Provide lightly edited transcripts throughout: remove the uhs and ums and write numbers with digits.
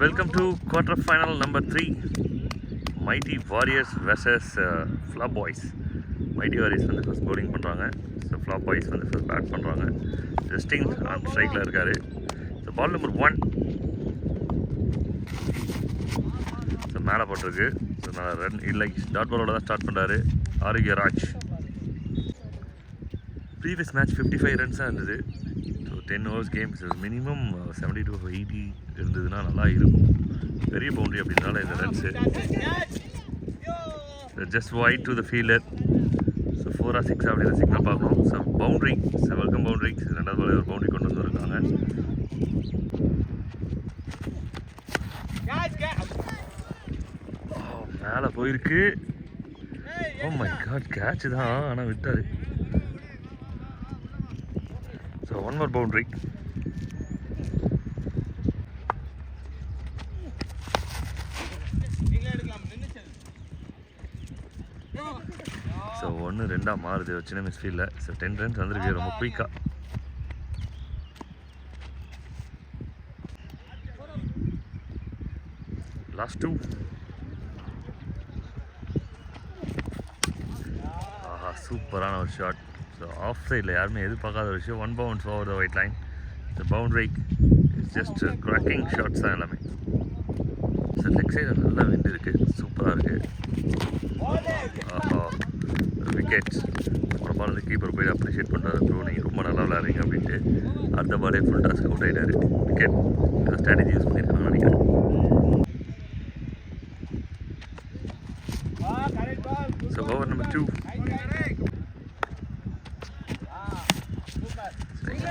Welcome to quarter final number 3, Mighty Warriors versus Flop Boys. Mighty Warriors வந்து first bowling பண்ணுறாங்க. So Flop Boys வந்து first bad பண்ணுறாங்க. Justin on ஸ்ட்ரைக்கில் இருக்கார். So பால் number 1. So மேலே போட்டிருக்கு. ஸோ நான் ரன் இல்லை டாட் பாலோட தான் ஸ்டார்ட் பண்ணுறாரு ஆரோக்கியராஜ். ப்ரீவியஸ் மேட்ச் 55 ரன்ஸாக இருந்தது. So 10 overs games minimum 70 to 80 இருந்ததுன்னா நல்லா இருக்கும். பெரிய பவுண்டரி அப்படின்னால இந்த runs just wide to the fielder. So 4 or 6 அப்படி தான் சிக்னல் பார்க்கணும். So boundary, welcome boundary. ரெண்டாவது பால் ஒரு பவுண்ட்ரி கொண்டு வந்துருக்காங்க. மேலே போயிருக்கு. ஓ மை காட், கேட்ச் தான் ஆனால் விட்டார். So 1 more boundary. ஸோ 1-2 மாறுது ஒரு சின்ன மிஸ்ஃபீல்டில். ஸோ 10 runs வந்திருக்கு ரொம்ப குயிக்காக. லாஸ்ட் 2. ஆஹா, சூப்பரான ஒரு ஷாட். ஸோ ஆஃப் சைடில் யாருமே எதிர்பார்க்காத ஒரு விஷயம். 1 bounce over the white line. The boundary is just cracking shots தான் எல்லாமே. ஸோ லெக் சைடில் நல்லா விண்டு இருக்குது, சூப்பராக இருக்குது. ஆஹா, விக்கெட். அப்புறம் பால் வந்து கீப்பர் போய் அப்ரிஷியேட் பண்ணுறாரு. ப்ரோ நீங்கள் ரொம்ப நல்லா விளையாடுறீங்க அப்படின்ட்டு. அடுத்த பாலே ஃபுல் டாஸ்க் அவுட் ஆகிட்டார். விக்கெட். ஏதோ ஸ்ட்ராட்டஜி யூஸ் பண்ணியிருக்காங்கன்னு நினைக்கிறேன். So over number 2.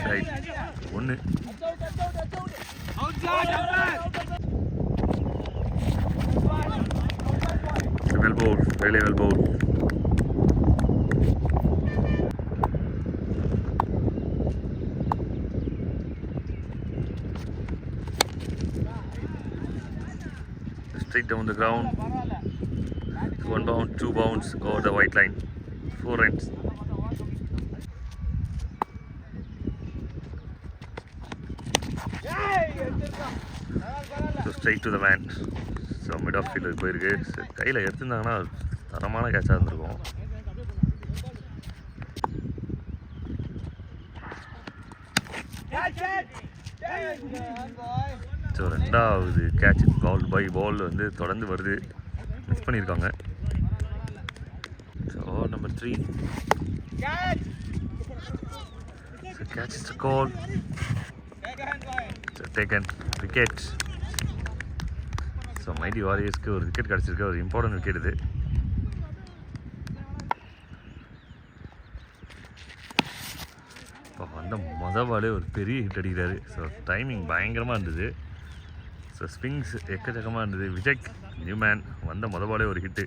Side 1. Well bowl, really well bowled. Straight down the ground. 1 bounce, 2 bounce over the white line. 4 runs. So straight to the man. So mid off field போயிருக்கு. கையில் எடுத்துருந்தாங்கன்னா தரமான கேட்சாக இருந்திருக்கும். So 2வது catch ball by பால் வந்து தொடர்ந்து வருது. Miss பண்ணியிருக்காங்க. So number 3. So catch is call. So taken wicket. So mighty வாரியர்ஸ்க்கு ஒரு விக்கெட் கிடச்சிருக்கு. ஒரு இம்பார்ட்டன்ட் விக்கெட் இது. இப்போ வந்த பாலே ஒரு பெரிய ஹிட் அடிக்கிறாரு. ஸோ டைமிங் பயங்கரமாக இருந்தது. ஸோ ஸ்விங்ஸ் எக்கச்சக்கமாக இருந்தது. விஜய் நியூமேன் வந்த பாலே ஒரு ஹிட்டு.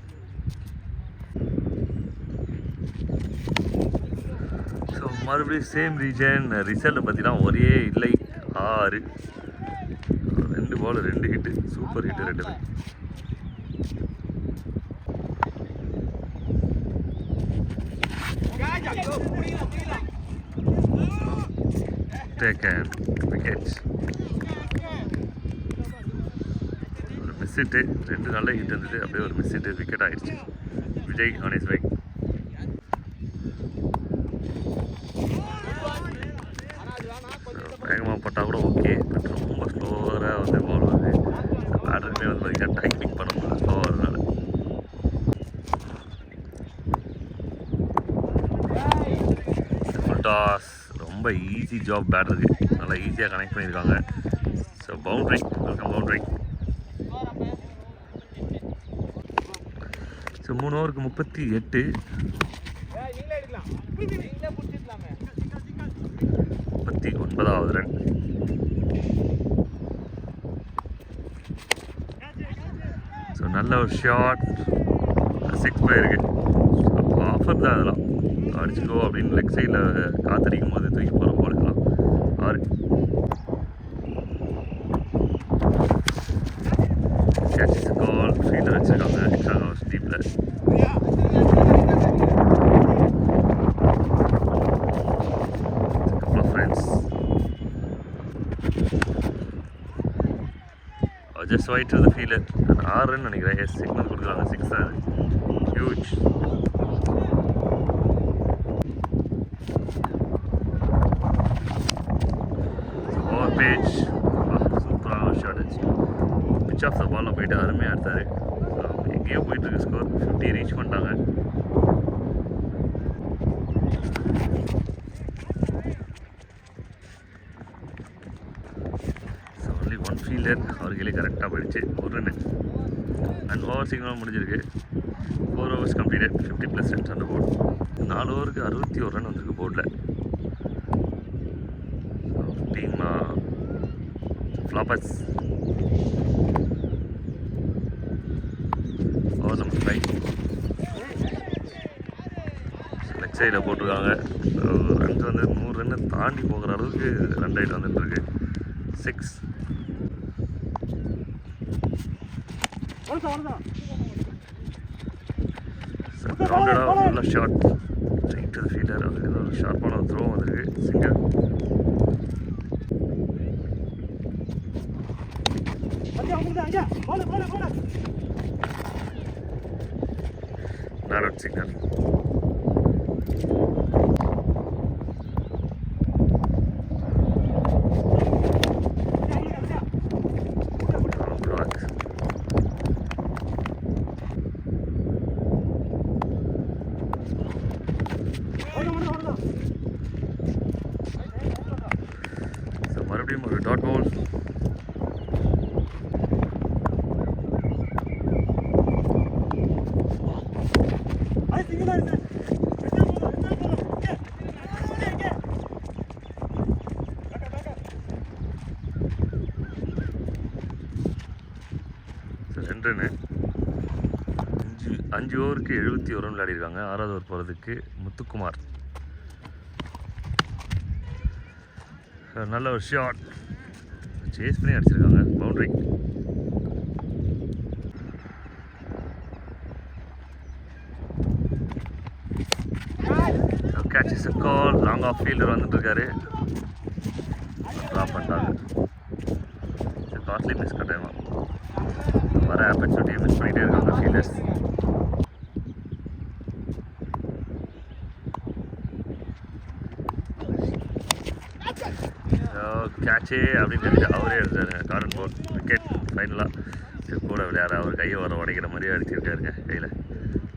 ஸோ மறுபடியும் சேம் ரீஜன். ரிசல்ட்டை பற்றினா ஒரே இல்லை. 6. 2 பால் 2 hit. Super hit 2 taken wickets. ஒரு மிஸ் ஹிட்டு. 2 நல்ல ஹிட் இருந்தது. அப்படியே ஒரு மிஸ் ஹிட்டு விக்கெட் ஆயிடுச்சு. விஜய் ஆன் இஸ் வே. வேகமாக போட்டால் கூட ஓகே, பட் ரொம்ப ஸ்லோவராக வந்து பால் வருது. பேட்டருமே வந்து பார்த்தீங்கன்னா டைமிங் பண்ண முடியல ஸ்லோவாக வரதுனால. Full toss. ரொம்ப ஈஸி ஜாப் பேட்டருக்கு. நல்லா ஈஸியாக கனெக்ட் பண்ணியிருக்காங்க. So boundary, welcome boundary. So 3 ஓவருக்கு 38. 39வது ரன். ஸோ நல்ல ஒரு ஷாட். 6 போயிருக்கு. ஆஃபர் தான் அதெல்லாம். அடிச்சுக்கோ அப்படின்னு லெக் சைடில் காத்தடிக்கும் போது தூக்கி போகிற போலுக்கலாம். 6. Catch call. ஃபீல்டர் வச்சுருக்காங்க எக்ஸ்ட்ரா ஹவுஸ் டீப்பில். Just wide to the fielder. 6 நினைக்கிறேன். எஸ், சிக்னல் கொடுக்குறாங்க. 6 அது ஹியூஜ். ஓவர் பேஜ் சூப்பரான ஒரு ஷாட் ஆச்சு. பிச் ஆஃப் த பாலில் போயிட்டு அருமையாக எடுத்தார். எங்கேயோ போயிட்டுருக்கு ஸ்கோர். 50 ரீச் பண்ணிட்டாங்க. So only 1 fielder. அவர்களே கரெக்டாக போயிடுச்சு. ஒரு ரன் அண்ட் ஓவர் சிக்னல் முடிஞ்சிருக்கு. 4 overs கம்ப்ளீட்டட். 50+ ரன்ஸ் அந்த போர்டு. 4 ஓவருக்கு 61 ரன் வந்திருக்கு போர்டில். டீம் ஃப்ளாப்பர்ஸ். ஓவர் நம்பர் 5 லெக் சைடில் போட்டிருக்காங்க. ரன்ஸ் வந்து 100 ரன்னை தாண்டி போகிற அளவுக்கு ரன் ரேட் வந்துட்டுருக்கு. 6. ரவுண்டடாக நல்ல shot right to the fielder. அது ஒரு ஷார்ப்பான ஒரு த்ரோ வந்திருக்கு. சிங்கிள். Not out signal. மறுபடியும் ஒரு டாட் பால். ரெண்டு ரன்னு. 5 ஓவருக்கு 71 ரன் விளையாடிருக்காங்க. 6வது ஓவர் போகிறதுக்கு முத்துக்குமார். நல்ல ஒரு ஷாட். சேஸ் பண்ணி அடிச்சிருக்காங்க. Boundary. Catch is a call. Long off fielder வந்துட்டு இருக்காரு. ட்ராப் பண்ணிட்டாங்க. காஸ்ட்லி மிஸ் கட்டாயமா. வர ஆப்பர்ச்சுனிட்டியை மிஸ் பண்ணிகிட்டே இருக்காங்க ஃபீல்டர்ஸ். கேட்சே அப்படின்னு தெரிஞ்சு அவரே எடுத்தாருங்க. கார்டன் போல் விக்கெட். ஃபைனலாக இது கூட விளையாட அவர் கையை வர உடைக்கிற மாதிரியே அடிச்சிருக்காருங்க கையில்.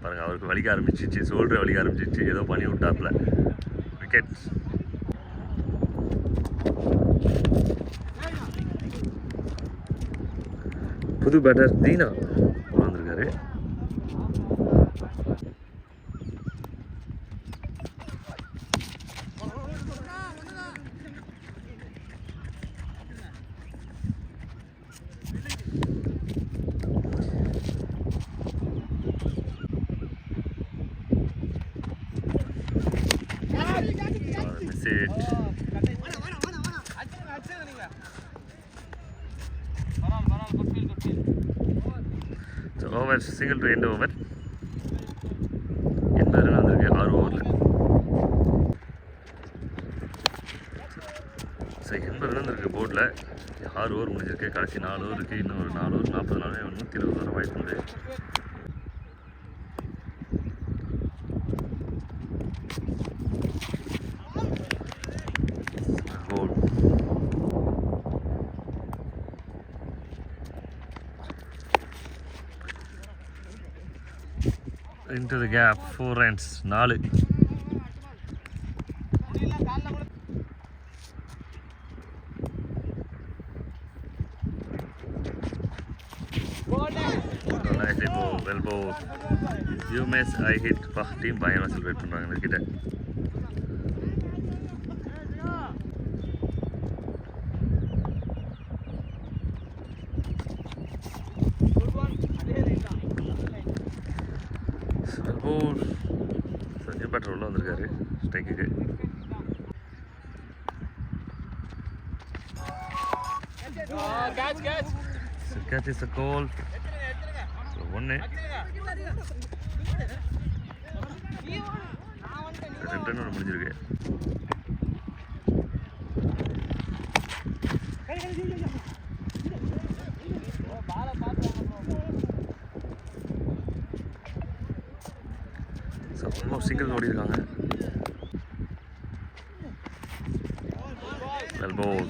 பாருங்கள், அவருக்கு வலிக்க ஆரம்பிச்சிச்சு. ஷோல்டர் வலிக்க ஆரம்பிச்சிச்சு. ஏதோ பண்ணி விட்டாப்புல. விக்கெட். புது பேட்டர் தீனா வந்திருக்காரு. Message. Over single to end over. 80 run வந்திருக்கு 6 ஓவரில். ஸோ 80 ரன் வந்திருக்கு போர்டில். 6 ஓவர் முடிஞ்சிருக்கு. கடைசி 4 ஓவர் இருக்குது. இன்னும் ஒரு 4 ஓவர் 40 நாள் 120 வர வாய்ப்பு உண்டு. Into the gap, 4 runs, 4. Nicely bowled, well bowled. You miss, I hit. Team பயமா செலிப்ரேட் பண்றாங்க கிட்ட. சச்சின் பேட்டர் உள்ள வந்திருக்காரு ஸ்ட்ரைக்குக்கு. Catch is a goal. So 1. 2 run முடிஞ்சிருக்கு. ஆங்கிள் ஓடி இருக்காங்க. வெல் பவுல்.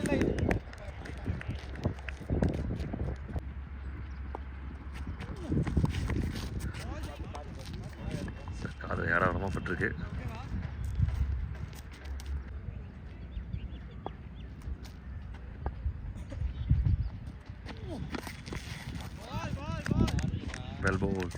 அது ஏராளமாக பட்டிருக்கு. Well bowled.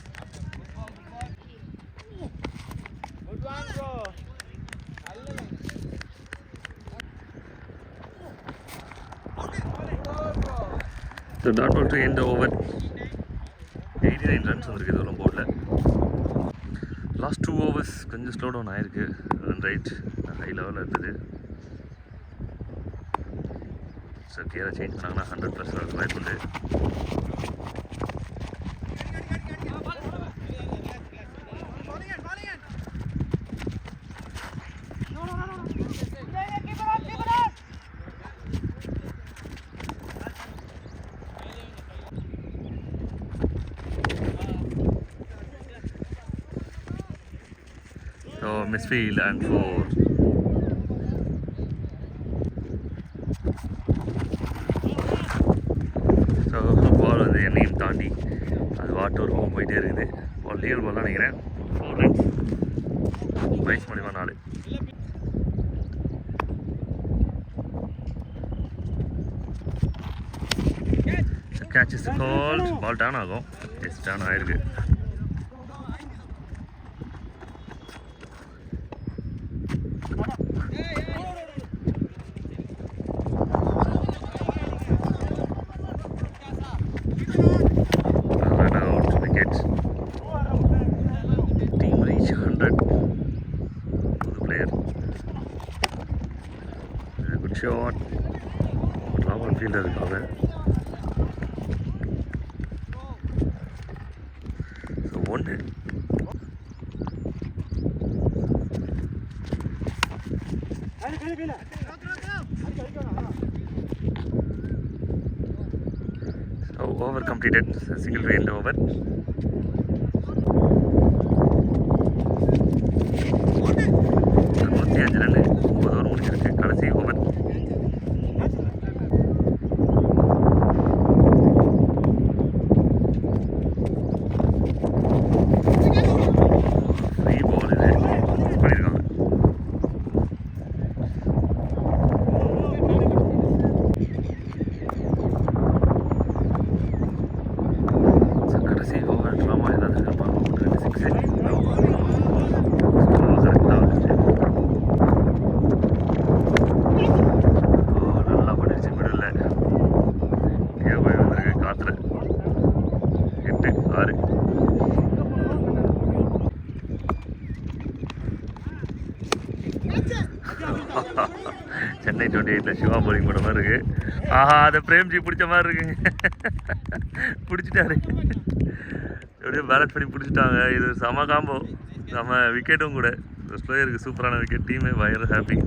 So not going to end the over. 89 runs வந்திருக்கு இதெல்லாம் போர்டில். லாஸ்ட் 2 overs கொஞ்சம் ஸ்லோ டவுன் ஆயிருக்கு. ரன் ரைட் ஹை லெவலில் இருந்தது. ஸோ கியரை சேஞ்ச் பண்ணாங்கன்னா 100+ வாய்ப்பு உண்டு. So misfield and 4. ஸோ பால் வந்து என்னையும் தாண்டி அது வாட்டூர் பக்கம் போயிட்டே இருக்குது. பால் ரியல் பால் தான் நினைக்கிறேன். 4 runs. வைஸ் மூலிமா 4. Catch is called. Ball turn ஆகும். எஸ் டர்ன் ஆயிருக்கு. Shot. Long fielder இருக்காங்க. So 1. So over completed. Single to end over. கடைசி ஓவர். ஃப்ரீ பால் இது பண்ணியிருக்காங்க. கடைசி ஓவர் ட்ராமா ஏதாவது இருப்பாங்க. 6 சென்னை 28 சிவா போலிங் போட மாதிரி இருக்கு. ஆஹா, அதை பிரேம்ஜி பிடிச்ச மாதிரி இருக்குங்க. பிடிச்சிட்டாரு. எப்படியும் பேலன்ஸ் பண்ணி பிடிச்சிட்டாங்க. இது செம காம்போ, செம விக்கெட்டும் கூட. ஸ்லோயருக்கு சூப்பரான விக்கெட். டீமே பயங்கர ஹாப்பி.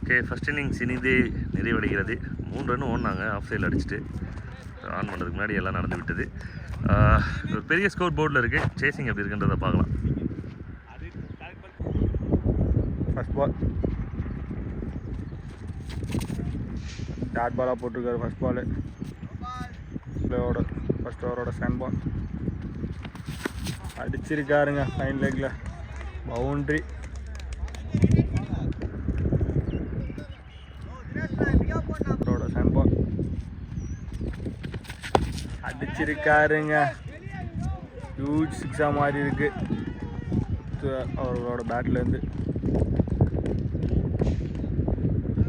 ஓகே, ஃபஸ்ட் இன்னிங்ஸ் இனிதே நிறைவடைகிறது. 3 ரன் ஓடினாங்க ஆஃப் சைடில் அடிச்சுட்டு. ஆன் பண்ணுறதுக்கு முன்னாடி எல்லாம் நடந்து விட்டது. ஒரு பெரிய ஸ்கோர் போர்டில் இருக்குது. சேசிங் எப்படி இருக்குன்றதை பார்க்கலாம். ஃபர்ஸ்ட் பால் டாட் பாலாக போட்டிருக்காரு. ஃபர்ஸ்ட் பாலு ஃபர்ஸ்ட் ஓவரோட ஸ்டாண்ட் பால் அடிச்சிருக்காருங்க. ஃபைன் லெக்கில் பவுண்ட்ரி. ஸ்டாண்ட் பால் அடிச்சிருக்காருங்க. ஹியூஜ் சிக்ஸாக மாதிரி இருக்கு அவரோட பேட்லேருந்து.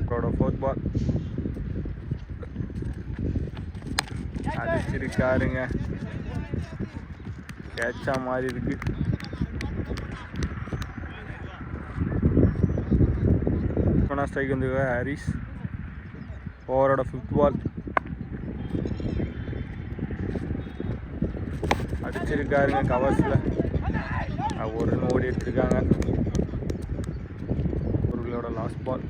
அவரோட 4th பால் அடிச்சிருக்காருங்க. கேட்சா மாதிரி இருக்கு. ஸ்ட்ரைக் வந்து ஹாரிஸ். ஓவரோட 5th பால் அடிச்சிருக்காருங்க. கவர்ஸில் ஒரு ரன் ஓடி எடுத்துருக்காங்க. ஒருவர்களோட லாஸ்ட் பால்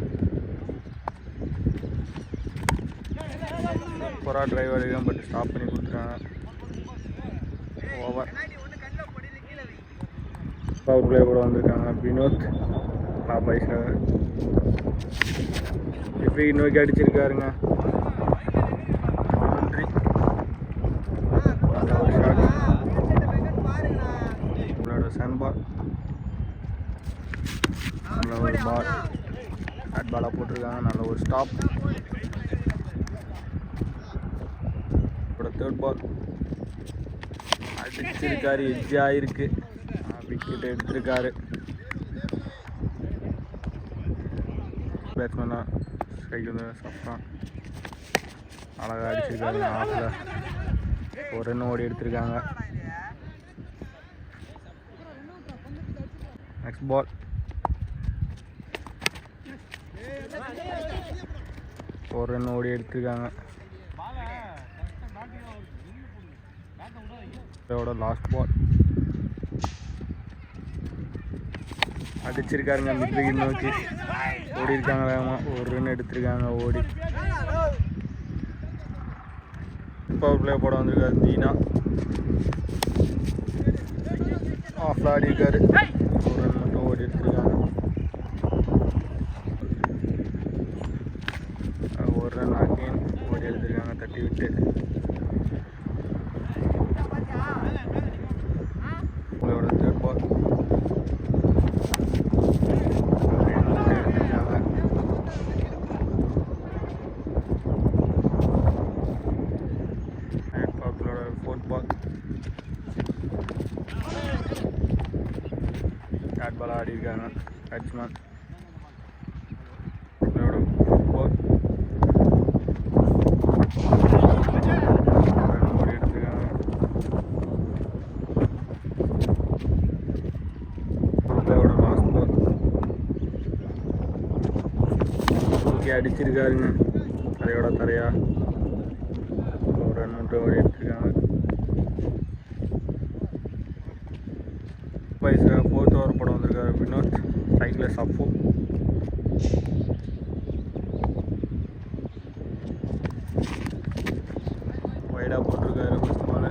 சூப்பராக டிரைவர் இருக்கும். பட் ஸ்டாப் பண்ணி கொடுத்துருக்காங்க. ஓவர். பவர் பிளே கூட வந்திருக்காங்க வினோத் பாபாய்க்காக. இப்போ நோக்கி அடிச்சிருக்காருங்க. சாண்ட் நல்ல ஒரு பால், பேட் பாலாக போட்டிருக்காங்க. நல்ல ஒரு ஸ்டாப். தேர்ட் பால் அடிச்சிருக்காரு, எட்ஜ் ஆகிருக்கு, விக்கெட் எடுத்திருக்காரு. பேட்ஸ்மேனாக ஸ்ட்ரைக் வந்து சஃப்ரான் அழகாக அடிச்சிருக்காரு. ஆஃபில் ஒரு ரன் ஓடி எடுத்திருக்காங்க. நெக்ஸ்ட் பால் ஒரு ரன் ஓடி எடுத்திருக்காங்க. இதோட லாஸ்ட் பால் அடிச்சிருக்காருங்க. மிட் விக்கெட் நோக்கி ஓடி இருக்காங்க. வேகமாக ஒரு ரன் எடுத்திருக்காங்க ஓடி. பவர் பிளே போட வந்திருக்காரு தீனா. ஆஃப் ஆடி இருக்காரு. ஒரு ரன் மட்டும் ஓடி எடுத்திருக்காங்க. ஒரு ரன் அகைன் ஓடி எடுத்திருக்காங்க தட்டி விட்டு. உங்களோட தேர்ட் பால் பேட் பால் ஆடி இருக்காங்க பேட்ஸ்மேன். ஓடி எடுத்துருக்காங்க. லாஸ்ட் பால் தூக்கி அடிச்சிருக்காருங்க தரையோட தரையா. ஒரு ரன் மட்டும் ஓடி எடுத்துருக்காங்க. ஃபோர்த் ஓவர் போட வந்திருக்காரு வினோத். சைக்கிள் சஃபோ வைடாக போட்டிருக்காரு. ஃபர்ஸ்ட் பால்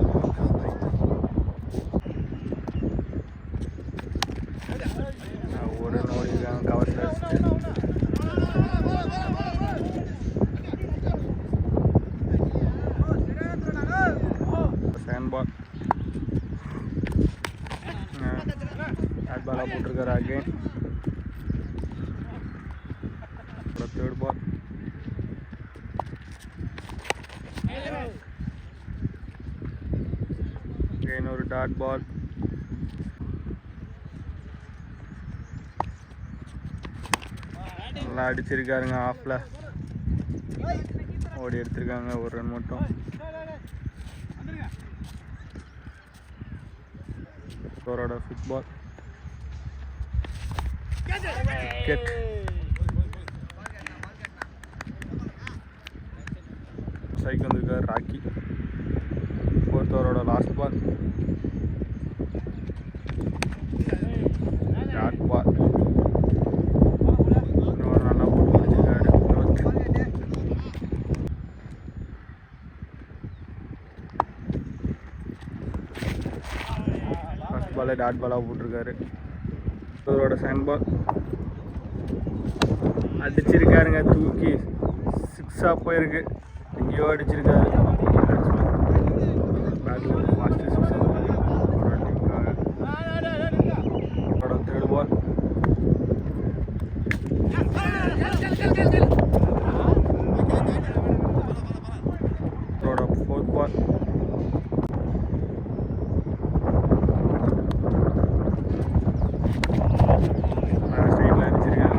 ஒரு ரன் ஓடிருக்காங்க கவர்ஸில் வச்சுட்டு. சேண்ட் பால் பேட் பாலாக போட்டிருக்காரு அகைன். தேர்ட் பால் அகைன் ஒரு டாட் பால். நல்லா அடிச்சிருக்காருங்க. ஆஃபில் ஓடி எடுத்திருக்காங்க. ஒரு ரன் மட்டும். அவரோட ஃபுட்பால் விக்கெட். ஸ்ட்ரைக் வந்திருக்காரு ராக்கி. ஃபோர்த் ஓவரோட லாஸ்ட் பால் டாட் பால். இன்னொரு நல்லா போட்டு முடிச்சிருக்காரு. ஃபர்ஸ்ட் பாலே டாட் பாலாக போட்டிருக்காரு. அவரோட சேண்ட் பால் அடிச்சிருக்காருங்க. தூக்கி சிக்ஸாக போயிருக்கு. எங்கேயோ அடிச்சிருக்காரு. பேட்டில் ஃபாஸ்ட்டு சிக்ஸாக போயிருக்கு. அவரோட தேர்ட் பால் அவரோட ஃபோர்த் பால் ஸ்ட்ரைட்டில் அடிச்சிருக்காங்க.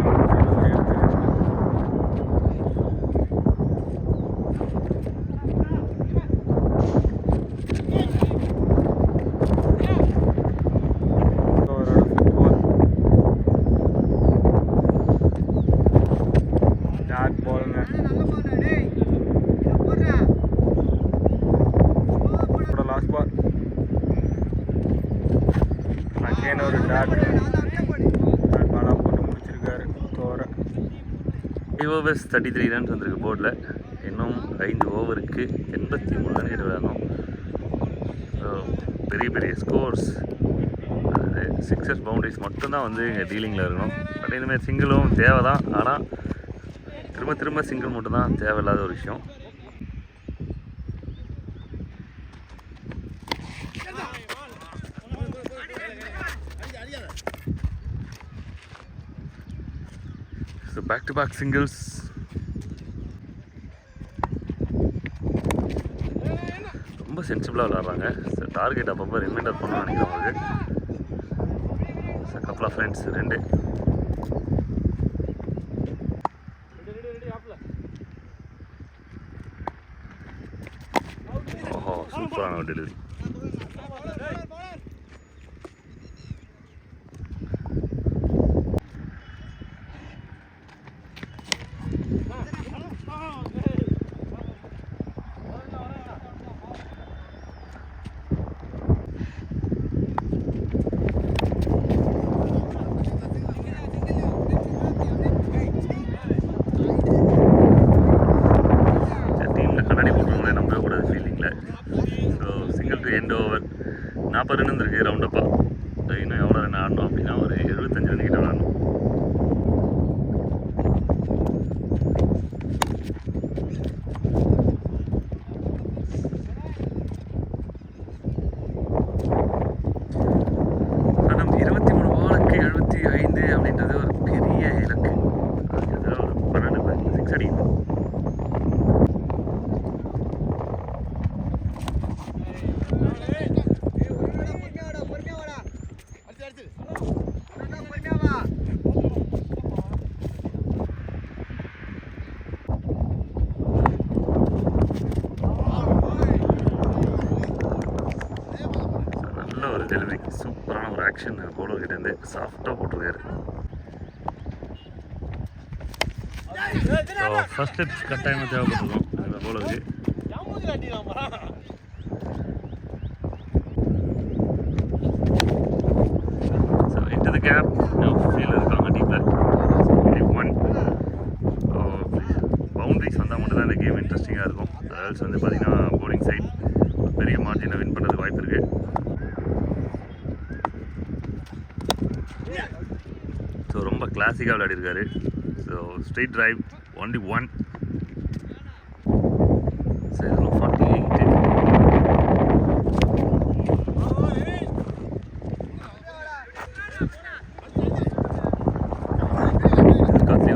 லாஸ்ட் பால் அகைன் ஒரு டாட் பாலாக போட்டு முடிச்சிருக்காரு. ஓவரை 5 overs 33 runs வந்திருக்கு போர்டில். இன்னும் 5 ஓவருக்கு 83 ரன்கள் விளையாடணும். ஸோ பெரிய பெரிய ஸ்கோர்ஸ் அது சிக்ஸஸ் பவுண்டரிஸ் மட்டும்தான் வந்து இங்கே டீலிங்கில் இருக்கணும். பட் இனிமேல் சிங்கிளும் தேவை தான். ஆனால் திரும்ப திரும்ப சிங்கிள் மட்டும்தான் தேவையில்லாத ஒரு விஷயம். So back to back singles. ரொம்ப சென்சிபிளாக விளாட்றாங்க. ஸோ டார்கெட் அப்பப்போ ரிமைண்டர் பண்ணணும்னு நினைக்கிறேன் அவங்களுக்கு. So couple of friends 2. ஓஹோ சூப்பரான ஒரு டெலிவரி. எண்ட் ஓவர் 40 ரன் இருந்திருக்கு ரவுண்டப்பா. இன்னும் எவ்வளோ ரன் ஆடணும் அப்படின்னா ஒரு 75 ரன் கிட்ட விளாடணும். நம்ம 23 பாலுக்கு 75 அப்படின்றது ஒரு பெரிய இலக்கு. அதில் ஒரு 12 6 அடிக்கணும். நல்ல ஒரு டெலிவரி, சூப்பரான ஒரு ஆக்ஷன் பவுலர் கிட்டேருந்து சாஃப்டாக போட்டிருக்காரு. ஃபர்ஸ்ட் ஹிட் கட்டாயமாக தேவைப்பட்டிருக்கும் அந்த பவுலருக்கு. So into the gap field இருக்காங்க டீப்பில். 1 பவுண்ட்ரிஸ் வந்தால் மட்டும் தான் இந்த கேம் இன்ட்ரெஸ்டிங்காக இருக்கும். அதாவது வந்து பார்த்திங்கன்னா போலிங் சைட் பெரிய மார்ஜினை வின் பண்ணுறதுக்கு வாய்ப்பு இருக்குது. ஸோ ரொம்ப கிளாசிக்காக விளையாடிருக்காரு. So straight drive only 1. So இதெல்லாம் 48.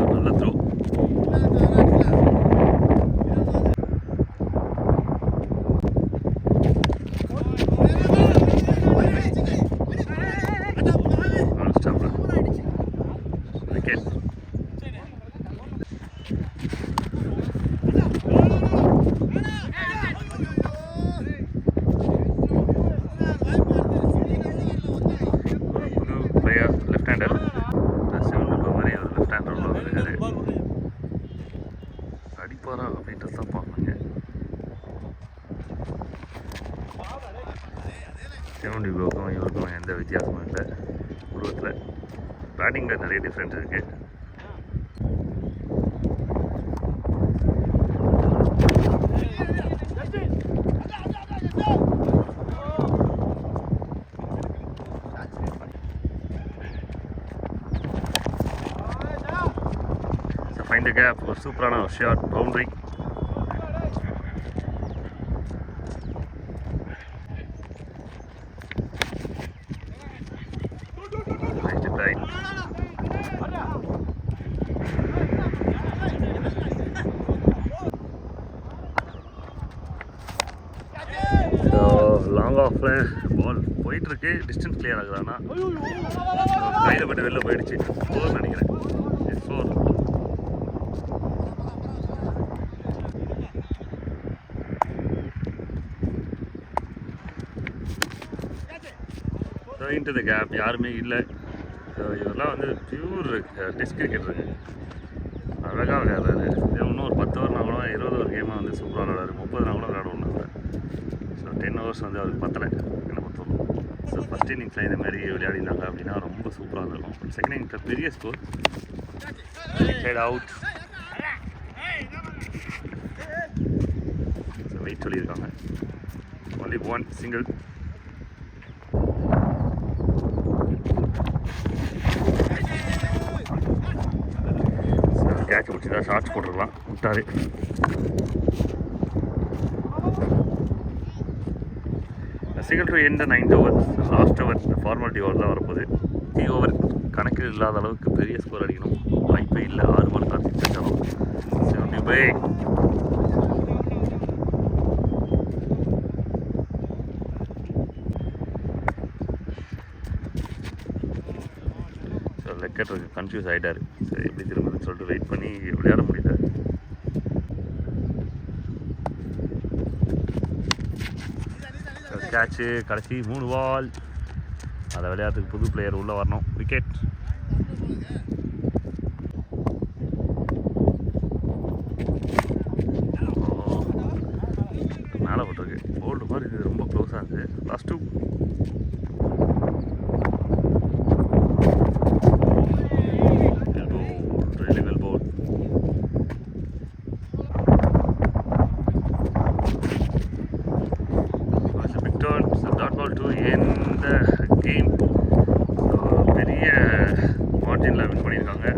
ஒரு நல்ல த்ரோ. அடிப்பாரா அப்படின்றது தான் பார்க்கணுங்க. செவன் டியூக்கும் இவருக்கும் எந்த வித்தியாசமும் இல்லை. உருவத்தில் பேட்டிங்கில் நிறைய டிஃப்ரெண்ட் இருக்குது. Find the gap, ஒரு சூப்பரான ஒரு ஷாட் பவுண்டரி. லாங் ஆஃப்ல பால் போயிட்டுருக்கு, டிஸ்டன்ஸ் கிளியர் ஆகுது. ஆனால் கையில் பட்டு வெளில போயிடுச்சு. 4 நினைக்கிறேன். 4. இன்டு த கேப் யாருமே இல்லை. ஸோ இதெல்லாம் வந்து பியூர் டெஸ்ட் கிரிக்கெட் அழகாக விளையாடுறாரு. இன்னும் ஒரு 10 ஓவர் கூட 20 ஓவர் கேமாக வந்து சூப்பராக விளையாடுறாரு. 30 கூட விளையாடுவோம் நாங்கள். ஸோ 10 ஹவர்ஸ் வந்து அவருக்கு பத்தலை என்ன பொறுத்தவரைக்கும். ஸோ ஃபஸ்ட் இன்னிங்ஸில் இந்த மாதிரி விளையாடினாங்க அப்படின்னா ரொம்ப சூப்பராக இருக்கும். செகண்ட் இன்னிங்ஸில் பெரிய score. Side out. So wait சொல்லியிருக்காங்க. Only 1 single. ஏதாவது ஷார்ட்ஸ் போட்டுருக்கலாம் விட்டாரு. Single to end 9th over, last over formality over தான் வரப்போகுது. 3 ஓவர் கணக்கில் இல்லாத அளவுக்கு பெரிய ஸ்கோர் அடிக்கணும், வாய்ப்பே இல்லை. 6 மணி தான் சிக்ஸ் 70 பை. ஸோ லெக்கெட் கன்ஃபியூஸ் ஆகிட்டார். சரி எப்படி திரும்புதுன்னு சொல்லிட்டு வெயிட் பண்ணி விளையாட முடியல. கேட்சு கடைசி 3 பால். அதை விளையாட்டுக்கு புது பிளேயர் உள்ளே வரணும். விக்கெட். மேலே போட்டிருக்கு. போல்டு மாதிரி இது ரொம்ப க்ளோஸாக இருந்துச்சு. Last 2. really well bowled. It's a big turn. It's a dot ball to end the game. பெரிய மார்ஜினில் வின் பண்ணியிருக்காங்க.